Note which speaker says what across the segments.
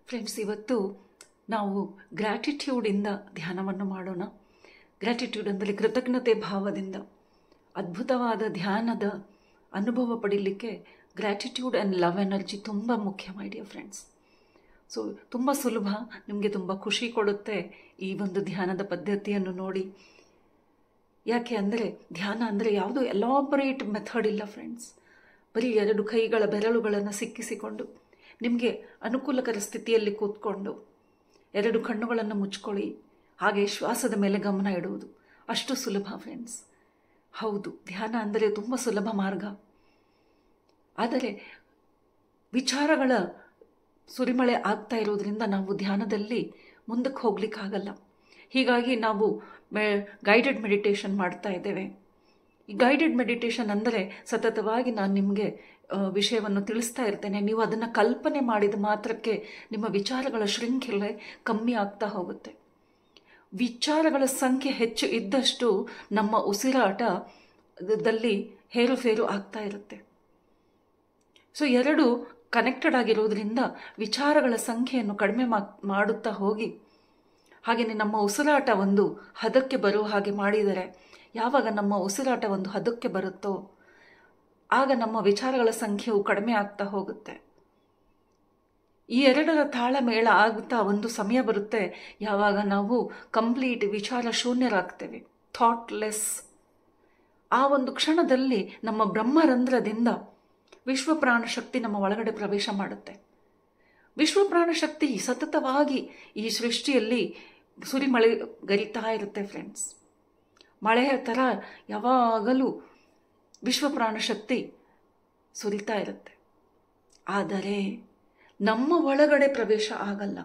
Speaker 1: Friends, ಇವತ್ತು ನಾವು ಗ್ರ್ಯಾಟಿಟ್ಯೂಡಿಂದ ಧ್ಯಾನವನ್ನು ಮಾಡೋಣ. ಗ್ರ್ಯಾಟಿಟ್ಯೂಡ್ ಅಂದರೆ ಕೃತಜ್ಞತೆ ಭಾವದಿಂದ ಅದ್ಭುತವಾದ ಧ್ಯಾನದ ಅನುಭವ ಪಡೀಲಿಕ್ಕೆ ಗ್ರ್ಯಾಟಿಟ್ಯೂಡ್ ಆ್ಯಂಡ್ ಲವ್ ಎನರ್ಜಿ ತುಂಬ ಮುಖ್ಯ, ಮೈ ಡಿಯರ್ ಫ್ರೆಂಡ್ಸ್. ಸೊ ತುಂಬ ಸುಲಭ, ನಿಮಗೆ ತುಂಬ ಖುಷಿ ಕೊಡುತ್ತೆ ಈ ಒಂದು ಧ್ಯಾನದ ಪದ್ಧತಿಯನ್ನು ನೋಡಿ. ಯಾಕೆ ಅಂದರೆ ಧ್ಯಾನ ಅಂದರೆ ಯಾವುದೋ ಎಲಾಬರೇಟ್ ಮೆಥಡ್ ಇಲ್ಲ ಫ್ರೆಂಡ್ಸ್. ಬರೀ 2 ಕೈಗಳ ಬೆರಳುಗಳನ್ನು ಸಿಕ್ಕಿಸಿಕೊಂಡು ನಿಮಗೆ ಅನುಕೂಲಕರ ಸ್ಥಿತಿಯಲ್ಲಿ ಕೂತ್ಕೊಂಡು 2 ಕಣ್ಣುಗಳನ್ನು ಮುಚ್ಕೊಳ್ಳಿ, ಹಾಗೆ ಶ್ವಾಸದ ಮೇಲೆ ಗಮನ ಇಡುವುದು. ಅಷ್ಟು ಸುಲಭ ಫ್ರೆಂಡ್ಸ್. ಹೌದು, ಧ್ಯಾನ ಅಂದರೆ ತುಂಬ ಸುಲಭ ಮಾರ್ಗ. ಆದರೆ ವಿಚಾರಗಳ ಸುರಿಮಳೆ ಆಗ್ತಾ ಇರೋದ್ರಿಂದ ನಾವು ಧ್ಯಾನದಲ್ಲಿ ಮುಂದಕ್ಕೆ ಹೋಗ್ಲಿಕ್ಕಾಗಲ್ಲ. ಹೀಗಾಗಿ ನಾವು ಗೈಡೆಡ್ ಮೆಡಿಟೇಷನ್ ಮಾಡ್ತಾ ಇದ್ದೇವೆ. ಈ ಗೈಡೆಡ್ ಮೆಡಿಟೇಷನ್ ಅಂದರೆ ಸತತವಾಗಿ ನಾನು ನಿಮಗೆ ವಿಷಯವನ್ನು ತಿಳಿಸ್ತಾ ಇರ್ತೇನೆ. ನೀವು ಅದನ್ನು ಕಲ್ಪನೆ ಮಾಡಿದ ಮಾತ್ರಕ್ಕೆ ನಿಮ್ಮ ವಿಚಾರಗಳ ಶೃಂಖಲೆ ಕಮ್ಮಿ ಆಗ್ತಾ ಹೋಗುತ್ತೆ. ವಿಚಾರಗಳ ಸಂಖ್ಯೆ ಹೆಚ್ಚು ಇದ್ದಷ್ಟು ನಮ್ಮ ಉಸಿರಾಟದಲ್ಲಿ ಹೇರುಫೇರು ಆಗ್ತಾ ಇರುತ್ತೆ. ಸೊ 2 ಕನೆಕ್ಟೆಡ್ ಆಗಿರೋದ್ರಿಂದ ವಿಚಾರಗಳ ಸಂಖ್ಯೆಯನ್ನು ಕಡಿಮೆ ಮಾಡುತ್ತಾ ಹೋಗಿ, ಹಾಗೆಯೇ ನಮ್ಮ ಉಸಿರಾಟ ಒಂದು ಹದಕ್ಕೆ ಬರುವ ಹಾಗೆ ಮಾಡಿದರೆ, ಯಾವಾಗ ನಮ್ಮ ಉಸಿರಾಟ ಒಂದು ಹದಕ್ಕೆ ಬರುತ್ತೋ ಆಗ ನಮ್ಮ ವಿಚಾರಗಳ ಸಂಖ್ಯೆಯು ಕಡಿಮೆ ಆಗ್ತಾ ಹೋಗುತ್ತೆ. ಈ 2ರ ತಾಳಮೇಳ ಆಗುತ್ತಾ ಒಂದು ಸಮಯ ಬರುತ್ತೆ ಯಾವಾಗ ನಾವು ಕಂಪ್ಲೀಟ್ ವಿಚಾರ ಶೂನ್ಯರಾಗ್ತೇವೆ, ಥಾಟ್ಲೆಸ್. ಆ ಒಂದು ಕ್ಷಣದಲ್ಲಿ ನಮ್ಮ ಬ್ರಹ್ಮರಂಧ್ರದಿಂದ ವಿಶ್ವಪ್ರಾಣ ಶಕ್ತಿ ನಮ್ಮ ಒಳಗಡೆ ಪ್ರವೇಶ ಮಾಡುತ್ತೆ. ವಿಶ್ವಪ್ರಾಣ ಶಕ್ತಿ ಸತತವಾಗಿ ಈ ಸೃಷ್ಟಿಯಲ್ಲಿ ಸುರಿಮಳೆ ಗರಿತಾ ಇರುತ್ತೆ ಫ್ರೆಂಡ್ಸ್. ಮಳೆಯ ಥರ ಯಾವಾಗಲೂ ವಿಶ್ವಪ್ರಾಣ ಶಕ್ತಿ ಸುರಿತಾ ಇರುತ್ತೆ. ಆದರೆ ನಮ್ಮ ಒಳಗಡೆ ಪ್ರವೇಶ ಆಗಲ್ಲ.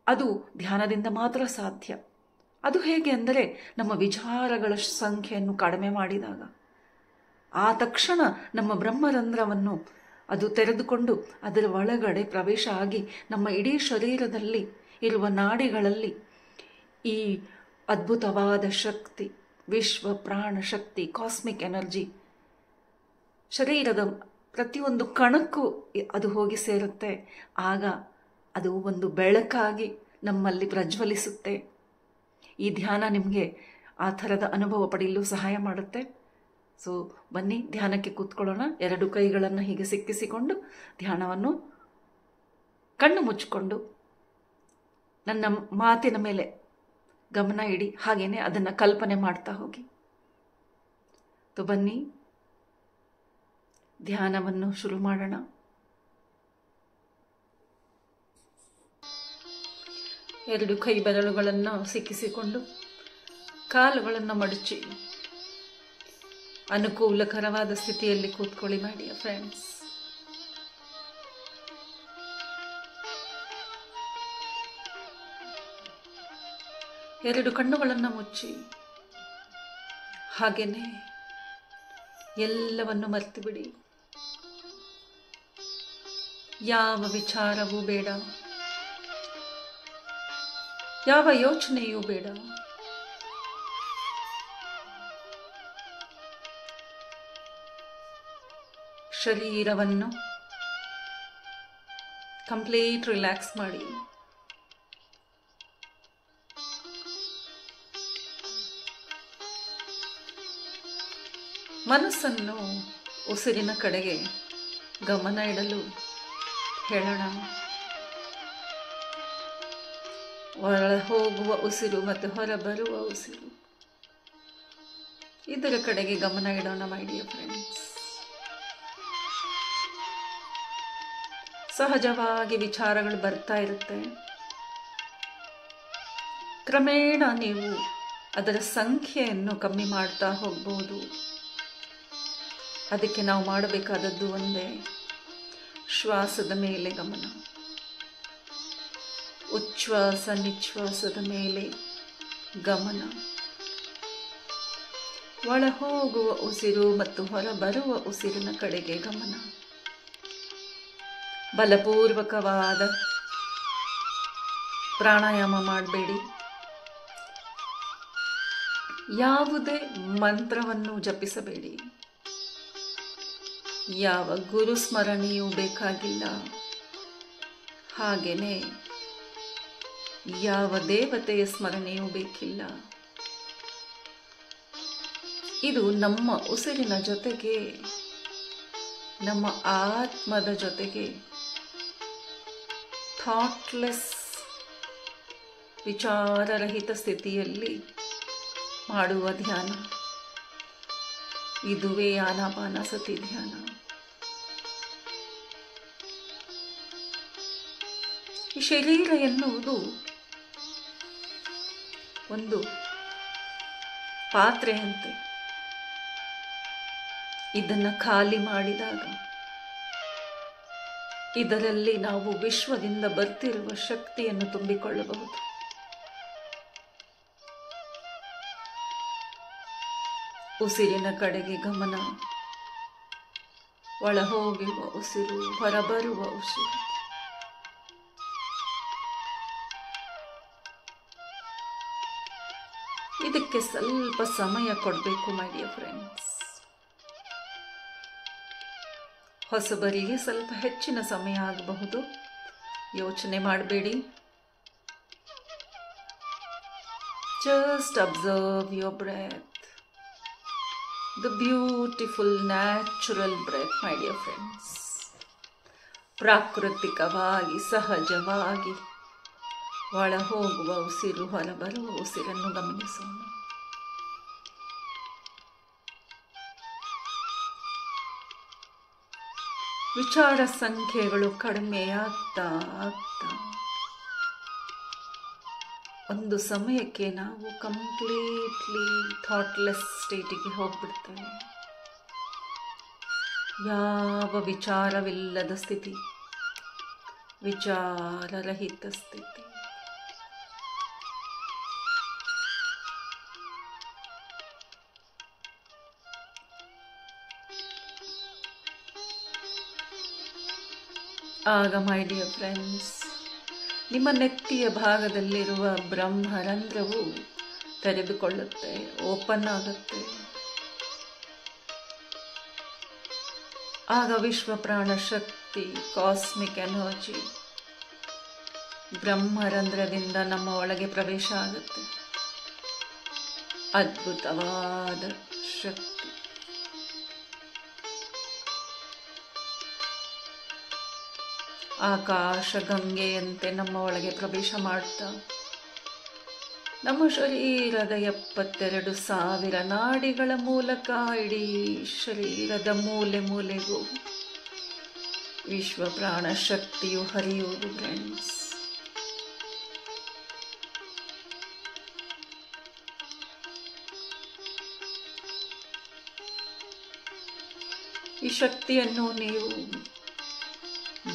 Speaker 1: ಅದು ಧ್ಯಾನದಿಂದ ಮಾತ್ರ ಸಾಧ್ಯ. ಅದು ಹೇಗೆ ಅಂದರೆ ನಮ್ಮ ವಿಚಾರಗಳ ಸಂಖ್ಯೆಯನ್ನು ಕಡಿಮೆ ಮಾಡಿದಾಗ ಆ ತಕ್ಷಣ ನಮ್ಮ ಬ್ರಹ್ಮರಂಧ್ರವನ್ನು ಅದು ತೆರೆದುಕೊಂಡು ಅದರ ಒಳಗಡೆ ಪ್ರವೇಶ ಆಗಿ ನಮ್ಮ ಇಡೀ ಶರೀರದಲ್ಲಿ ಇರುವ ನಾಡಿಗಳಲ್ಲಿ ಈ ಅದ್ಭುತವಾದ ಶಕ್ತಿ, ವಿಶ್ವ ಪ್ರಾಣ ಶಕ್ತಿ, ಕಾಸ್ಮಿಕ್ ಎನರ್ಜಿ ಶರೀರದ ಪ್ರತಿಯೊಂದು ಕಣಕ್ಕೂ ಅದು ಹೋಗಿ ಸೇರುತ್ತೆ. ಆಗ ಅದು ಒಂದು ಬೆಳಕಾಗಿ ನಮ್ಮಲ್ಲಿ ಪ್ರಜ್ವಲಿಸುತ್ತೆ. ಈ ಧ್ಯಾನ ನಿಮಗೆ ಆ ಥರದ ಅನುಭವ ಪಡೆಯಲು ಸಹಾಯ ಮಾಡುತ್ತೆ. ಸೊ ಬನ್ನಿ, ಧ್ಯಾನಕ್ಕೆ ಕೂತ್ಕೊಳ್ಳೋಣ. 2 ಕೈಗಳನ್ನು ಹೀಗೆ ಸಿಕ್ಕಿಸಿಕೊಂಡು ಧ್ಯಾನವನ್ನು ಕಣ್ಣು ಮುಚ್ಚಿಕೊಂಡು ನನ್ನ ಮಾತಿನ ಮೇಲೆ ಗಮನ ಇಡಿ, ಹಾಗೇನೆ ಅದನ್ನು ಕಲ್ಪನೆ ಮಾಡ್ತಾ ಹೋಗಿ. ಸೊ ಬನ್ನಿ, ಧ್ಯಾನವನ್ನು ಶುರು ಮಾಡೋಣ. ಎರಡು ಕೈ ಬೆರಳುಗಳನ್ನು ಸಿಕ್ಕಿಸಿಕೊಂಡು ಕಾಲುಗಳನ್ನು ಮಡಚಿ ಅನುಕೂಲಕರವಾದ ಸ್ಥಿತಿಯಲ್ಲಿ ಕೂತ್ಕೊಳ್ಳಿ ಮೈ ಡಿಯರ್ ಫ್ರೆಂಡ್ಸ್. ಎರಡು ಕಣ್ಣುಗಳನ್ನು ಮುಚ್ಚಿ ಹಾಗೇನೆ ಎಲ್ಲವನ್ನು ಮರೆತು ಬಿಡಿ. ಯಾವ ವಿಚಾರವೂ ಬೇಡ, ಯಾವ ಯೋಚನೆಯೂ ಬೇಡ. ಶರೀರವನ್ನು ಕಂಪ್ಲೀಟ್ ರಿಲ್ಯಾಕ್ಸ್ ಮಾಡಿ. ಮನಸ್ಸನ್ನು ಉಸಿರಿನ ಕಡೆಗೆ ಗಮನ ಇಡಲು ಹೇಳೋಣ. ಒಳ ಹೋಗುವ ಉಸಿರು ಮತ್ತು ಹೊರ ಬರುವ ಉಸಿರು, ಇದರ ಕಡೆಗೆ ಗಮನ ಇಡೋಣ ಮೈ ಡಿಯರ್ ಫ್ರೆಂಡ್ಸ್. ಸಹಜವಾಗಿ ವಿಚಾರಗಳು ಬರ್ತಾ ಇರುತ್ತೆ. ಕ್ರಮೇಣ ನೀವು ಅದರ ಸಂಖ್ಯೆಯನ್ನು ಕಮ್ಮಿ ಮಾಡ್ತಾ ಹೋಗ್ಬೋದು. ಅದಕ್ಕೆ ನಾವು ಮಾಡಬೇಕಾದದ್ದು ಒಂದೇ, ಶ್ವಾಸದ ಮೇಲೆ ಗಮನ. ಉಚ್ಛ್ವಾಸ ನಿಶ್ವಾಸದ ಮೇಲೆ ಗಮನ. ಒಳ ಹೋಗುವ ಉಸಿರು ಮತ್ತು ಹೊರ ಬರುವ ಉಸಿರಿನ ಕಡೆಗೆ ಗಮನ. ಬಲಪೂರ್ವಕವಾದ ಪ್ರಾಣಾಯಾಮ ಮಾಡಬೇಡಿ. ಯಾವುದೇ ಮಂತ್ರವನ್ನು ಜಪಿಸಬೇಡಿ. ಯಾವ ಗುರು ಸ್ಮರಣೆಯೂ ಬೇಕಾಗಿಲ್ಲ. ಹಾಗೆಯೇ ಯಾವ ದೇವತೆಯ ಸ್ಮರಣೆಯೂ ಬೇಕಿಲ್ಲ. ಇದು ನಮ್ಮ ಉಸಿರಿನ ಜೊತೆಗೆ, ನಮ್ಮ ಆತ್ಮದ ಜೊತೆಗೆ ಥಾಟ್ಲೆಸ್, ವಿಚಾರರಹಿತ ಸ್ಥಿತಿಯಲ್ಲಿ ಮಾಡುವ ಧ್ಯಾನ. ಇದುವೇ ಆನಾಪಾನಸತಿ ಧ್ಯಾನ. ಈ ಶರೀರ ಎನ್ನುವುದು ಒಂದು ಪಾತ್ರೆಯಂತೆ. ಇದನ್ನು ಖಾಲಿ ಮಾಡಿದಾಗ ಇದರಲ್ಲಿ ನಾವು ವಿಶ್ವದಿಂದ ಬರ್ತಿರುವ ಶಕ್ತಿಯನ್ನು ತುಂಬಿಕೊಳ್ಳಬಹುದು. ಉಸಿರಿನ ಕಡೆಗೆ ಗಮನ, ಒಳ ಹೋಗುವ ಉಸಿರು, ಹೊರಬರುವ ಉಸಿರು. ಇದಕ್ಕೆ ಸ್ವಲ್ಪ ಸಮಯ ಕೊಡಬೇಕು ಮೈ ಡಿಯರ್ ಫ್ರೆಂಡ್ಸ್. ಹೊಸಬರಿಗೆ ಸ್ವಲ್ಪ ಹೆಚ್ಚಿನ ಸಮಯ ಆಗಬಹುದು, ಯೋಚನೆ ಮಾಡಬೇಡಿ. Just observe your breath, the beautiful natural breath my dear friends. ಪ್ರಾಕೃತಿಕವಾಗಿ, ಸಹಜವಾಗಿ ಒಳ ಹೋಗುವ ಉಸಿರು, ಹೊರಬರುವ ಉಸಿರನ್ನು ಗಮನಿಸೋಣ. ವಿಚಾರ ಸಂಖ್ಯೆಗಳು ಕಡಿಮೆಯಾಗ್ತಾ ಆಗ್ತಾ ಒಂದು ಸಮಯಕ್ಕೆ ನಾವು ಕಂಪ್ಲೀಟ್ಲಿ ಥಾಟ್ಲೆಸ್ ಸ್ಟೇಟಿಗೆ ಹೋಗ್ಬಿಡ್ತೇವೆ. ಯಾವ ವಿಚಾರವಿಲ್ಲದ ಸ್ಥಿತಿ, ವಿಚಾರರಹಿತ ಸ್ಥಿತಿ. ಆಗ ಮೈ ಡಿಯರ್ ಫ್ರೆಂಡ್ಸ್, ನಿಮ್ಮ ನೆತ್ತಿಯ ಭಾಗದಲ್ಲಿರುವ ಬ್ರಹ್ಮರಂಧ್ರವು ತೆರೆದುಕೊಳ್ಳುತ್ತೆ, ಓಪನ್ ಆಗುತ್ತೆ. ಆಗ ವಿಶ್ವ ಪ್ರಾಣ ಶಕ್ತಿ, ಕಾಸ್ಮಿಕ್ ಎನರ್ಜಿ ಬ್ರಹ್ಮರಂಧ್ರದಿಂದ ನಮ್ಮ ಒಳಗೆ ಪ್ರವೇಶ ಆಗುತ್ತೆ. ಅದ್ಭುತವಾದ ಶಕ್ತಿ. ಆಕಾಶ ಗಂಗೆಯಂತೆ ನಮ್ಮ ಒಳಗೆ ಪ್ರವೇಶ ಮಾಡ್ತಾ ನಮ್ಮ ಶರೀರದ 72,000 ನಾಡಿಗಳ ಮೂಲಕ ಇಡೀ ಶರೀರದ ಮೂಲೆ ಮೂಲೆಗೂ ವಿಶ್ವ ಪ್ರಾಣ ಶಕ್ತಿಯು ಹರಿಯುವುದು ಫ್ರೆಂಡ್ಸ್. ಈ ಶಕ್ತಿಯನ್ನು ನೀವು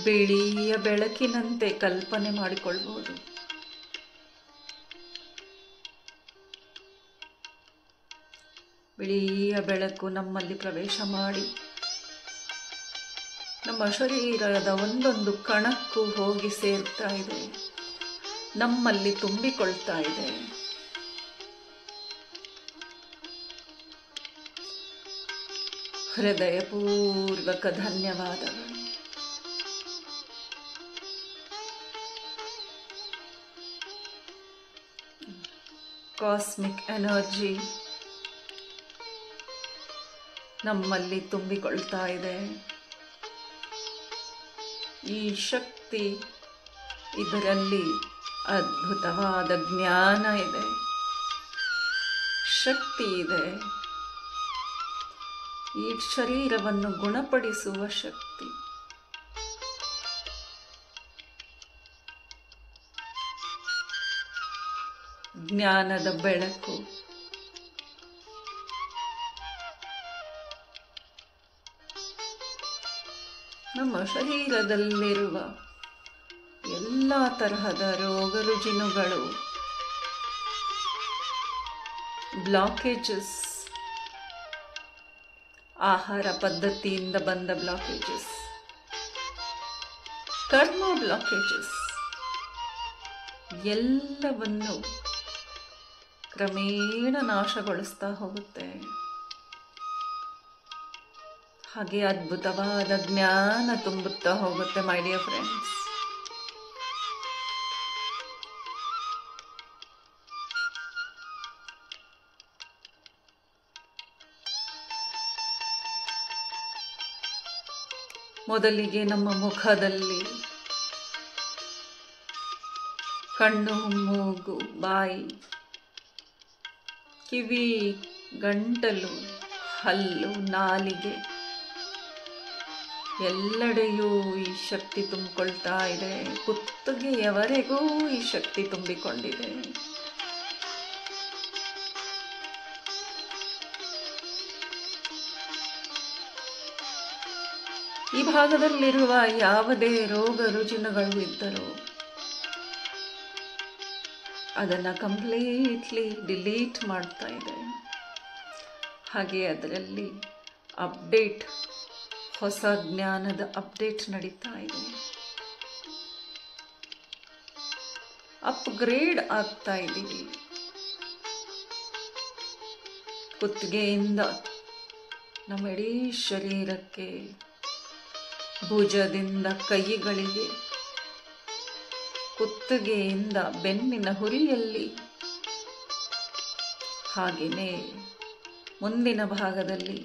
Speaker 1: ಬಿಳಿಯ ಬೆಳಕಿನಂತೆ ಕಲ್ಪನೆ ಮಾಡಿಕೊಳ್ಳಬಹುದು. ಬಿಳಿಯ ಬೆಳಕು ನಮ್ಮಲ್ಲಿ ಪ್ರವೇಶ ಮಾಡಿ ನಮ್ಮ ಶರೀರದ ಒಂದೊಂದು ಕಣಕ್ಕೂ ಹೋಗಿ ಸೇರ್ತಾ ಇದೆ, ನಮ್ಮಲ್ಲಿ ತುಂಬಿಕೊಳ್ತಾ ಇದೆ. ಹೃದಯಪೂರ್ವಕ ಧನ್ಯವಾದಗಳು. ಕಾಸ್ಮಿಕ್ ಎನರ್ಜಿ ನಮ್ಮಲ್ಲಿ ತುಂಬಿಕೊಳ್ತಾ ಇದೆ. ಈ ಶಕ್ತಿ, ಇದರಲ್ಲಿ ಅದ್ಭುತವಾದ ಜ್ಞಾನ ಇದೆ, ಶಕ್ತಿ ಇದೆ. ಈ ಶರೀರವನ್ನು ಗುಣಪಡಿಸುವ ಶಕ್ತಿ. ಜ್ಞಾನದ ಬೆಳಕು ನಮ್ಮ ಶರೀರದಲ್ಲಿರುವ ಎಲ್ಲ ತರಹದ ರೋಗ ರುಜಿನಗಳು, ಬ್ಲಾಕೇಜಸ್, ಆಹಾರ ಪದ್ಧತಿಯಿಂದ ಬಂದ ಬ್ಲಾಕೇಜಸ್, ಕರ್ಮ ಬ್ಲಾಕೇಜಸ್ ಎಲ್ಲವನ್ನು ಕ್ರಮೇಣ ನಾಶಗೊಳಿಸ್ತಾ ಹೋಗುತ್ತೆ. ಹಾಗೆ ಅದ್ಭುತವಾದ ಜ್ಞಾನ ತುಂಬುತ್ತಾ ಹೋಗುತ್ತೆ ಮೈ ಡಿಯರ್ ಫ್ರೆಂಡ್ಸ್. ಮೊದಲಿಗೆ ನಮ್ಮ ಮುಖದಲ್ಲಿ ಕಣ್ಣು, ಮೂಗು, ಬಾಯಿ, ಕಿವಿ, ಗಂಟಲು, ಹಲ್ಲು, ನಾಲಿಗೆ ಎಲ್ಲೆಡೆಯೂ ಈ ಶಕ್ತಿ ತುಂಬಿಕೊಳ್ತಾ ಇದೆ. ಕುತ್ತಿಗೆಯವರೆಗೂ ಈ ಶಕ್ತಿ ತುಂಬಿಕೊಂಡಿದೆ. ಈ ಭಾಗದಲ್ಲಿರುವ ಯಾವುದೇ ರೋಗ ರುಜಿನಗಳು ಇದ್ದರೂ ಅದನ್ನು ಕಂಪ್ಲೀಟ್ಲಿ ಡಿಲೀಟ್ ಮಾಡ್ತಾ ಇದೆ. ಹಾಗೆ ಅದರಲ್ಲಿ ಅಪ್ಡೇಟ್, ಹೊಸ ಜ್ಞಾನದ ಅಪ್ಡೇಟ್ ನಡೀತಾ ಇದೆ. ಅಪ್ಗ್ರೇಡ್ ಆಗ್ತಾ ಇದ್ದೀವಿ. ಕುತ್ತಿಗೆಯಿಂದ ನಮ್ಮ ಇಡೀ ಶರೀರಕ್ಕೆ, ಭುಜದಿಂದ ಕೈಗಳಿಗೆ, ಕುತ್ತಿಗೆಯಿಂದ ಬೆನ್ನಿನ ಹುರಿಯಲ್ಲಿ, ಹಾಗೆಯೇ ಮುಂದಿನ ಭಾಗದಲ್ಲಿ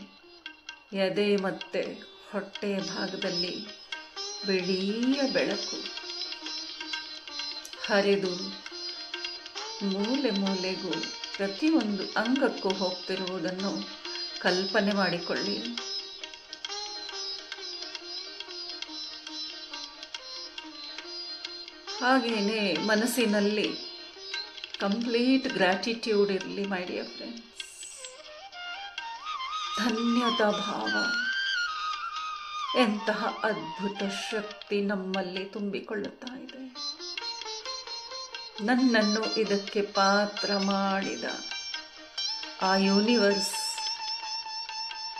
Speaker 1: ಎದೆ ಮತ್ತು ಹೊಟ್ಟೆಯ ಭಾಗದಲ್ಲಿ ಬಿಳಿಯ ಬೆಳಕು ಹರಿದು ಮೂಲೆ ಮೂಲೆಗೂ ಪ್ರತಿಯೊಂದು ಅಂಗಕ್ಕೂ ಹೋಗ್ತಿರುವುದನ್ನು ಕಲ್ಪನೆ ಮಾಡಿಕೊಳ್ಳಿ. ಹಾಗೆಯೇ ಮನಸ್ಸಿನಲ್ಲಿ ಕಂಪ್ಲೀಟ್ ಗ್ರ್ಯಾಟಿಟ್ಯೂಡ್ ಇರಲಿ ಮೈ ಡಿಯರ್ ಫ್ರೆಂಡ್ಸ್. ಧನ್ಯತಾ ಭಾವ, ಎಂತಹ ಅದ್ಭುತ ಶಕ್ತಿ ನಮ್ಮಲ್ಲಿ ತುಂಬಿಕೊಳ್ಳುತ್ತಾ ಇದೆ. ನನ್ನನ್ನು ಇದಕ್ಕೆ ಪಾತ್ರ ಮಾಡಿದ ಆ ಯೂನಿವರ್ಸ್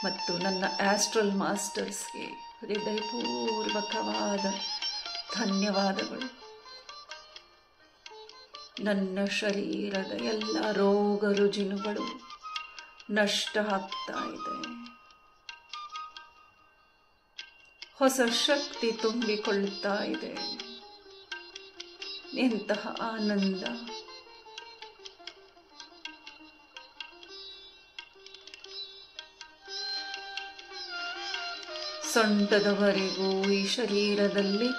Speaker 1: ಮತ್ತು ನನ್ನ ಆಸ್ಟ್ರಲ್ ಮಾಸ್ಟರ್ಸ್ಗೆ ಹೃದಯಪೂರ್ವಕವಾದ ಧನ್ಯವಾದಗಳು. ನನ್ನ ಶರೀರದ ಎಲ್ಲ ರೋಗ ರುಜಿನಗಳು ನಷ್ಟ ಆಗ್ತಾ ಇದೆ. ಹೊಸ ಶಕ್ತಿ ತುಂಬಿಕೊಳ್ಳುತ್ತಾ ಇದೆ. ಎಂತಹ ಆನಂದ! ಸೊಂಟದವರೆಗೂ ಈ ಶರೀರದಲ್ಲಿ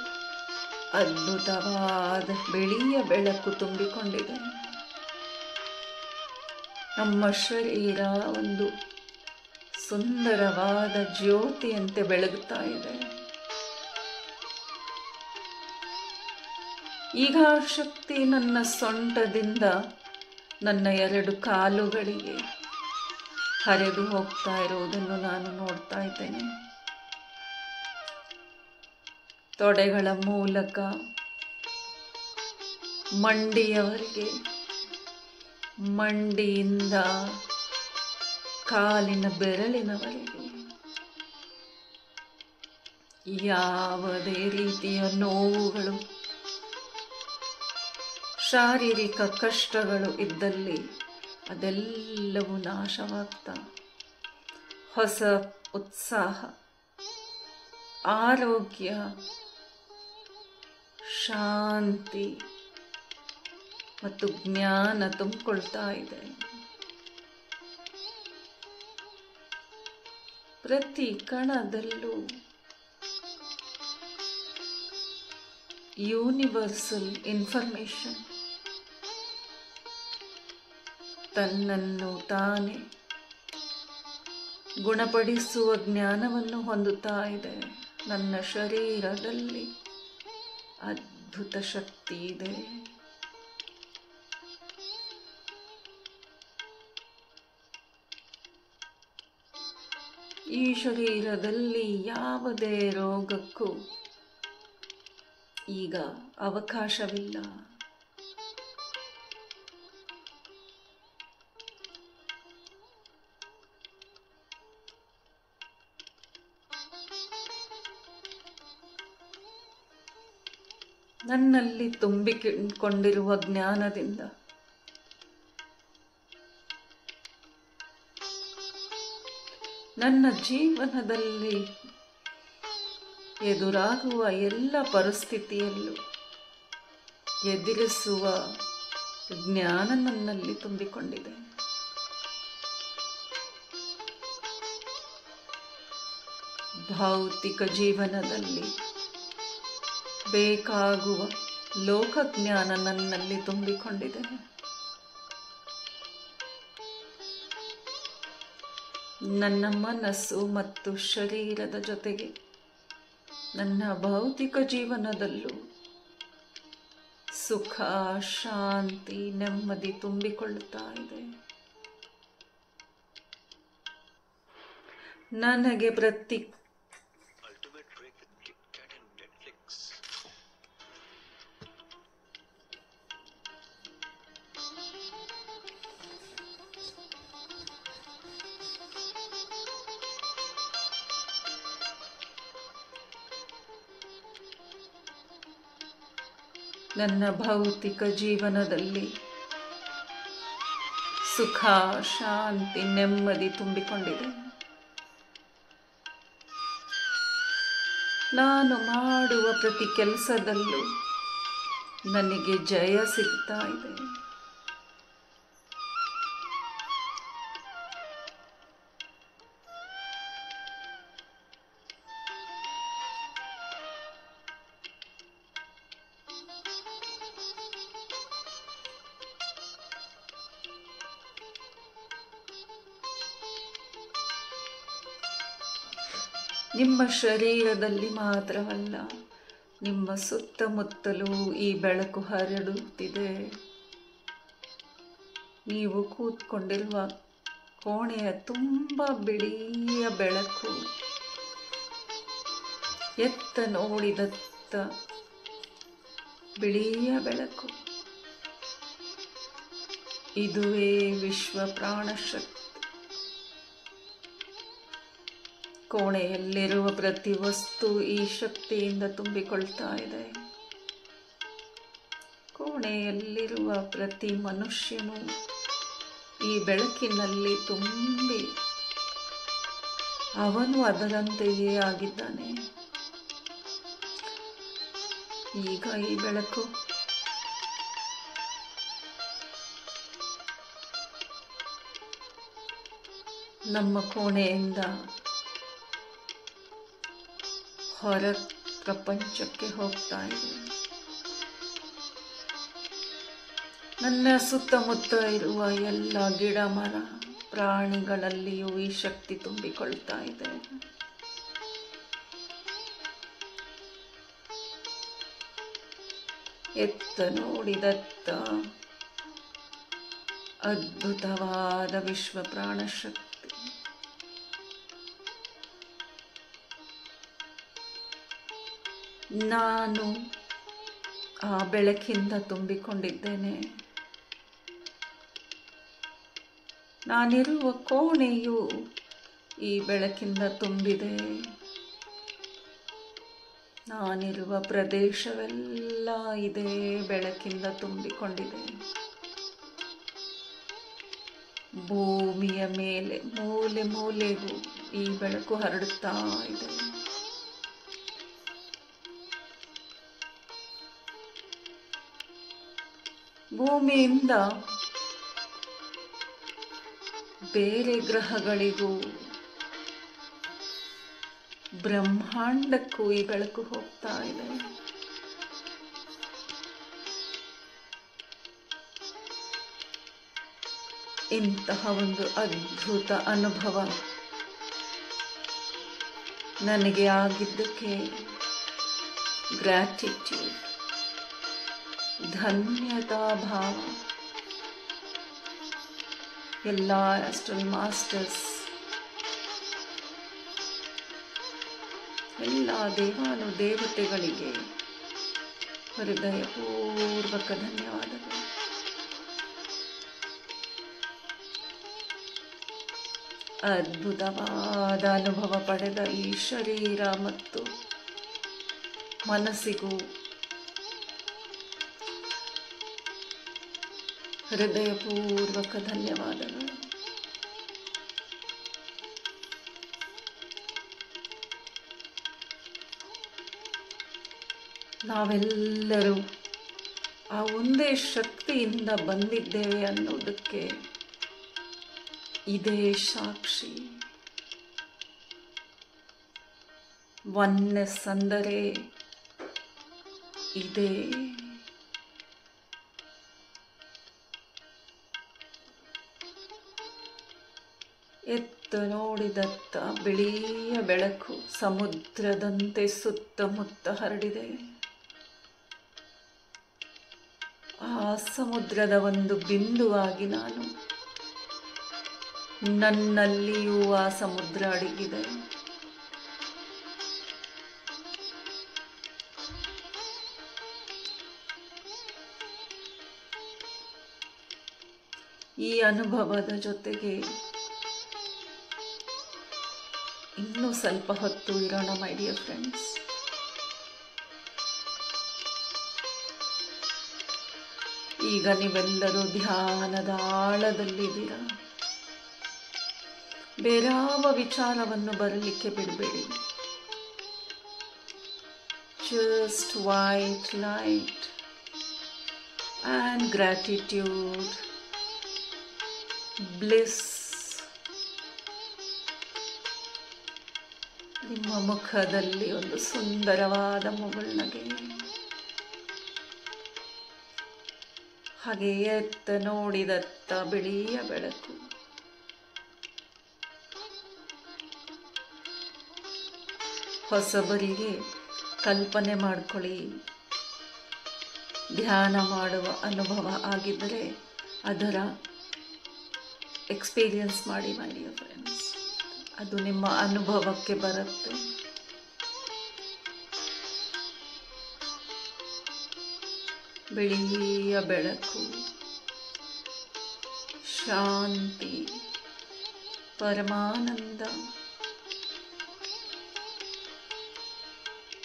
Speaker 1: ಅದ್ಭುತವಾದ ಬಿಳಿಯ ಬೆಳಕು ತುಂಬಿಕೊಂಡಿದೆ. ನಮ್ಮ ಶರೀರ ಒಂದು ಸುಂದರವಾದ ಜ್ಯೋತಿಯಂತೆ ಬೆಳಗುತ್ತಾ ಇದೆ. ಈಗ ಶಕ್ತಿ ನನ್ನ ಸೊಂಟದಿಂದ ನನ್ನ 2 ಕಾಲುಗಳಿಗೆ ಹರಿದು ಹೋಗ್ತಾ ಇರುವುದನ್ನು ನಾನು ನೋಡ್ತಾ ಇದ್ದೇನೆ. ತೊಡೆಗಳ ಮೂಲಕ ಮಂಡಿಯವರೆಗೆ, ಮಂಡಿಯಿಂದ ಕಾಲಿನ ಬೆರಳಿನವರೆಗೆ ಯಾವುದೇ ರೀತಿಯ ನೋವುಗಳು, ಶಾರೀರಿಕ ಕಷ್ಟಗಳು ಇದ್ದಲ್ಲಿ ಅದೆಲ್ಲವೂ ನಾಶವಾಗ್ತಾ ಹೊಸ ಉತ್ಸಾಹ, ಆರೋಗ್ಯ, ಶಾಂತಿ ಮತ್ತು ಜ್ಞಾನ ತುಂಬಿಕೊಳ್ತಾ ಇದೆ. ಪ್ರತಿ ಕಣದಲ್ಲೂ ಯೂನಿವರ್ಸಲ್ ಇನ್ಫಾರ್ಮೇಶನ್ ತನ್ನನ್ನು ತಾನೇ ಗುಣಪಡಿಸುವ ಜ್ಞಾನವನ್ನು ಹೊಂದುತ್ತಾ ಇದೆ. ನನ್ನ ಶರೀರದಲ್ಲಿ ಅದ್ಭುತ ಶಕ್ತಿ ಇದೆ. ಈ ಶರೀರದಲ್ಲಿ ಯಾವುದೇ ರೋಗಕ್ಕೂ ಈಗ ಅವಕಾಶವಿಲ್ಲ. ನನ್ನಲ್ಲಿ ತುಂಬಿಕೊಂಡಿರುವ ಜ್ಞಾನದಿಂದ ನನ್ನ ಜೀವನದಲ್ಲಿ ಎದುರಾಗುವ ಎಲ್ಲ ಪರಿಸ್ಥಿತಿಯಲ್ಲೂ ಎದುರಿಸುವ ಜ್ಞಾನ ನನ್ನಲ್ಲಿ ತುಂಬಿಕೊಂಡಿದೆ. ಭೌತಿಕ ಜೀವನದಲ್ಲಿ ಬೇಕಾಗುವ ಲೋಕಜ್ಞಾನ ನನ್ನಲ್ಲಿ ತುಂಬಿಕೊಂಡಿದೆ. ನನ್ನ ಮನಸ್ಸು ಮತ್ತು ಶರೀರದ ಜೊತೆಗೆ ನನ್ನ ಭೌತಿಕ ಜೀವನದಲ್ಲೂ ಸುಖ, ಶಾಂತಿ, ನೆಮ್ಮದಿ ತುಂಬಿಕೊಳ್ಳುತ್ತಾ ಇದೆ. ನನಗೆ ನನ್ನ ಭೌತಿಕ ಜೀವನದಲ್ಲಿ ಸುಖ, ಶಾಂತಿ, ನೆಮ್ಮದಿ ತುಂಬಿಕೊಂಡಿದೆ. ನಾನು ಮಾಡುವ ಪ್ರತಿ ಕೆಲಸದಲ್ಲೂ ನನಗೆ ಜಯ ಸಿಗ್ತಾ ಇದೆ. ನಿಮ್ಮ ಶರೀರದಲ್ಲಿ ಮಾತ್ರವಲ್ಲ, ನಿಮ್ಮ ಸುತ್ತಮುತ್ತಲೂ ಈ ಬೆಳಕು ಹರಡುತ್ತಿದೆ. ನೀವು ಕೂತ್ಕೊಂಡಿರುವ ಕೋಣೆಯ ತುಂಬ ಬಿಳಿಯ ಬೆಳಕು, ಎತ್ತ ನೋಡಿದತ್ತ ಬಿಳಿಯ ಬೆಳಕು. ಇದುವೇ ವಿಶ್ವ ಪ್ರಾಣಶಕ್ತಿ. ಕೋಣೆಯಲ್ಲಿರುವ ಪ್ರತಿ ವಸ್ತು ಈ ಶಕ್ತಿಯಿಂದ ತುಂಬಿಕೊಳ್ತಾ ಇದೆ. ಕೋಣೆಯಲ್ಲಿರುವ ಪ್ರತಿ ಮನುಷ್ಯನು ಈ ಬೆಳಕಿನಲ್ಲಿ ತುಂಬಿ ಅವನು ಅದರಂತೆಯೇ ಆಗಿದ್ದಾನೆ. ಈಗ ಈ ಬೆಳಕು ನಮ್ಮ ಕೋಣೆಯಿಂದ ಹೊರ ಪ್ರಪಂಚಕ್ಕೆ ಹೋಗ್ತಾ ಇದೆ. ನನ್ನ ಸುತ್ತಮುತ್ತ ಇರುವ ಎಲ್ಲ ಗಿಡ, ಮರ, ಪ್ರಾಣಿಗಳಲ್ಲಿಯೂ ಈ ಶಕ್ತಿ ತುಂಬಿಕೊಳ್ತಾ ಇದೆ. ಎತ್ತ ನೋಡಿದತ್ತ ಅದ್ಭುತವಾದ ವಿಶ್ವ ಪ್ರಾಣಶಕ್ತಿ. ನಾನು ಆ ಬೆಳಕಿಂದ ತುಂಬಿಕೊಂಡಿದ್ದೇನೆ. ನಾನಿರುವ ಕೋಣೆಯು ಈ ಬೆಳಕಿಂದ ತುಂಬಿದೆ. ನಾನಿರುವ ಪ್ರದೇಶವೆಲ್ಲ ಇದೇ ಬೆಳಕಿಂದ ತುಂಬಿಕೊಂಡಿದೆ. ಭೂಮಿಯ ಮೇಲೆ ಮೂಲೆ ಮೂಲೆಗೂ ಈ ಬೆಳಕು ಹರಡುತ್ತಾ ಇದೆ. ಭೂಮಿಯಿಂದ ಬೇರೆ ಗ್ರಹಗಳಿಗೂ ಬ್ರಹ್ಮಾಂಡಕ್ಕೂ ಈ ಬೆಳಕು ಹೋಗ್ತಾ ಇದೆ. ಇಂತಹ ಒಂದು ಅದ್ಭುತ ಅನುಭವ ನನಗೆ ಆಗಿದ್ದಕ್ಕೆ ಗ್ರ್ಯಾಟಿಟ್ಯೂಡ್, ಧನ್ಯತಾ ಭಾವ. ಎಲ್ಲ ಆಸ್ಟ್ರಲ್ ಮಾಸ್ಟರ್ಸ್, ಎಲ್ಲ ದೇವಾನುದೇವತೆಗಳಿಗೆ ಹೃದಯಪೂರ್ವಕ ಧನ್ಯವಾದಗಳು. ಅದ್ಭುತವಾದ ಅನುಭವ ಪಡೆದ ಈ ಶರೀರ ಮತ್ತು ಮನಸ್ಸಿಗೂ ಹೃದಯಪೂರ್ವಕ ಧನ್ಯವಾದಗಳು. ನಾವೆಲ್ಲರೂ ಆ ಒಂದೇ ಶಕ್ತಿಯಿಂದ ಬಂದಿದ್ದೇವೆ ಅನ್ನೋದಕ್ಕೆ ಇದೇ ಸಾಕ್ಷಿ. ಒನ್ನೆಸ್ ಅಂದರೆ ಇದೇ. ಎತ್ತ ನೋಡಿದತ್ತ ಬಿಳಿಯ ಬೆಳಕು ಸಮುದ್ರದಂತೆ ಸುತ್ತಮುತ್ತ ಹರಡಿದೆ. ಆ ಸಮುದ್ರದ ಒಂದು ಬಿಂದುವಾಗಿ ನಾನು, ನನ್ನಲ್ಲಿಯೂ ಆ ಸಮುದ್ರ ಅಡಗಿದೆ. ಈ ಅನುಭವದ ಜೊತೆಗೆ ಇನ್ನೂ ಸ್ವಲ್ಪ ಹೊತ್ತು ಇರೋಣ ಮೈ ಡಿಯರ್ ಫ್ರೆಂಡ್ಸ್. ಈಗ ನೀವೆಲ್ಲರೂ ಧ್ಯಾನದ ಆಳದಲ್ಲಿದ್ದೀರಾ. ಬೇರಾವ ವಿಚಾರವನ್ನು ಬರಲಿಕ್ಕೆ ಬಿಡಬೇಡಿ. Just white light and gratitude, bliss ನಿಮ್ಮ ಮುಖದಲ್ಲಿ ಒಂದು ಸುಂದರವಾದ ಮುಗುಳ್ನಗೆ. ಹಾಗೆ ಎತ್ತ ನೋಡಿದತ್ತ ಬಿಳಿಯ ಬೆಳಕು. ಹೊಸಬರಿಗೆ ಕಲ್ಪನೆ ಮಾಡಿಕೊಳ್ಳಿ, ಧ್ಯಾನ ಮಾಡುವ ಅನುಭವ ಆಗಿದ್ದರೆ ಅದರ ಎಕ್ಸ್ಪೀರಿಯನ್ಸ್ ಮಾಡಿ ಮೈ ಡಿಯರ್ ಫ್ರೆಂಡ್ಸ್. ಅದು ನಿಮ್ಮ ಅನುಭವಕ್ಕೆ ಬರುತ್ತೆ. ಬಿಳಿಯ ಬೆಳಕು, ಶಾಂತಿ, ಪರಮಾನಂದ,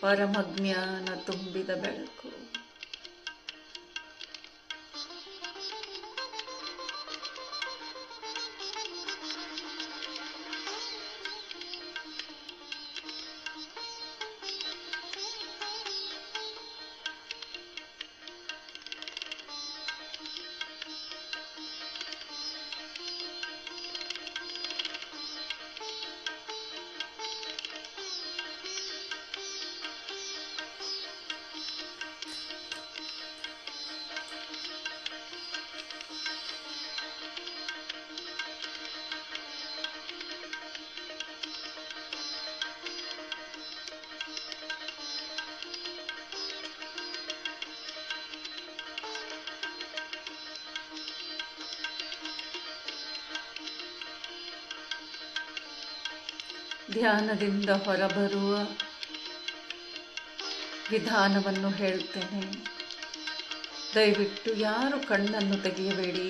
Speaker 1: ಪರಮಜ್ಞಾನ ತುಂಬಿದ ಬೆಳಕು. ಧ್ಯಾನದಿಂದ ಹೊರಬರುವ ವಿಧಾನವನ್ನು ಹೇಳ್ತೇನೆ. ದಯವಿಟ್ಟು ಯಾರು ಕಣ್ಣನ್ನು ತೆಗೆಯಬೇಡಿ.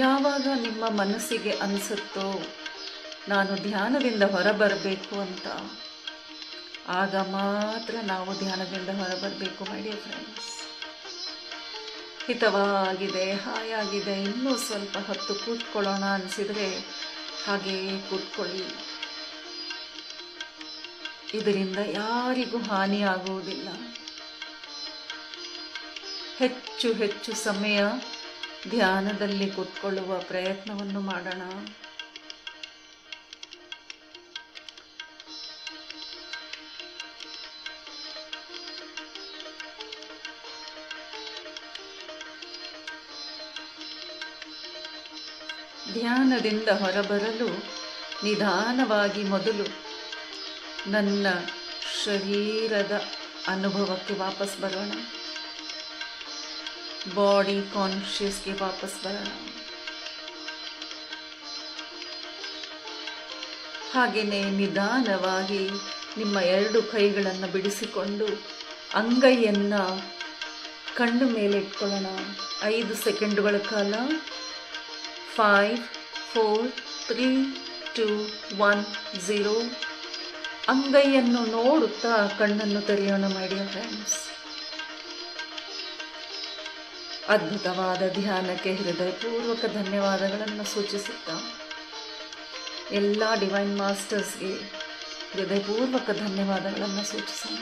Speaker 1: ಯಾವಾಗ ನಿಮ್ಮ ಮನಸ್ಸಿಗೆ ಅನಿಸುತ್ತೋ ನಾನು ಧ್ಯಾನದಿಂದ ಹೊರಬರಬೇಕು ಅಂತ, ಆಗ ಮಾತ್ರ ನಾವು ಧ್ಯಾನದಿಂದ ಹೊರಬರಬೇಕು ಮೈ ಡಿಯರ್ ಫ್ರೆಂಡ್ಸ್. ಹಿತವಾಗಿದೆ, ಹಾಯಾಗಿದೆ, ಇನ್ನೂ ಸ್ವಲ್ಪ ಹೊತ್ತು ಕೂತ್ಕೊಳ್ಳೋಣ ಅನಿಸಿದರೆ ಹಾಗೆಯೇ ಕೂತ್ಕೊಳ್ಳಿ. ಇದರಿಂದ ಯಾರಿಗೂ ಹಾನಿಯಾಗುವುದಿಲ್ಲ. ಹೆಚ್ಚು ಹೆಚ್ಚು ಸಮಯ ಧ್ಯಾನದಲ್ಲಿ ಕೂತ್ಕೊಳ್ಳುವ ಪ್ರಯತ್ನವನ್ನು ಮಾಡೋಣ. ಧ್ಯಾನದಿಂದ ಹೊರಬರಲು ನಿಧಾನವಾಗಿ ಮೊದಲು ನನ್ನ ಶರೀರದ ಅನುಭವಕ್ಕೆ ವಾಪಸ್ ಬರೋಣ. ಬಾಡಿ ಕಾನ್ಷಿಯಸ್ಗೆ ವಾಪಸ್ ಬರೋಣ. ಹಾಗೆಯೇ ನಿಧಾನವಾಗಿ ನಿಮ್ಮ 2 ಕೈಗಳನ್ನು ಬಿಡಿಸಿಕೊಂಡು ಅಂಗೈಯನ್ನು ಕಣ್ಣು ಮೇಲೆ ಇಟ್ಕೊಳ್ಳೋಣ. 5 ಸೆಕೆಂಡುಗಳ ಕಾಲ. 5, 4, 3, 2, 1, 0. ಅಂಗೈಯನ್ನು ನೋಡುತ್ತಾ ಕಣ್ಣನ್ನು ತೆರೆಯೋಣ ಮೈ ಡಿಯರ್ ಫ್ರೆಂಡ್ಸ್. ಅದ್ಭುತವಾದ ಧ್ಯಾನಕ್ಕೆ ಹೃದಯಪೂರ್ವಕ ಧನ್ಯವಾದಗಳನ್ನು ಸೂಚಿಸುತ್ತಾ ಎಲ್ಲ ಡಿವೈನ್ ಮಾಸ್ಟರ್ಸ್ಗೆ ಹೃದಯಪೂರ್ವಕ ಧನ್ಯವಾದಗಳನ್ನು ಸೂಚಿಸೋಣ.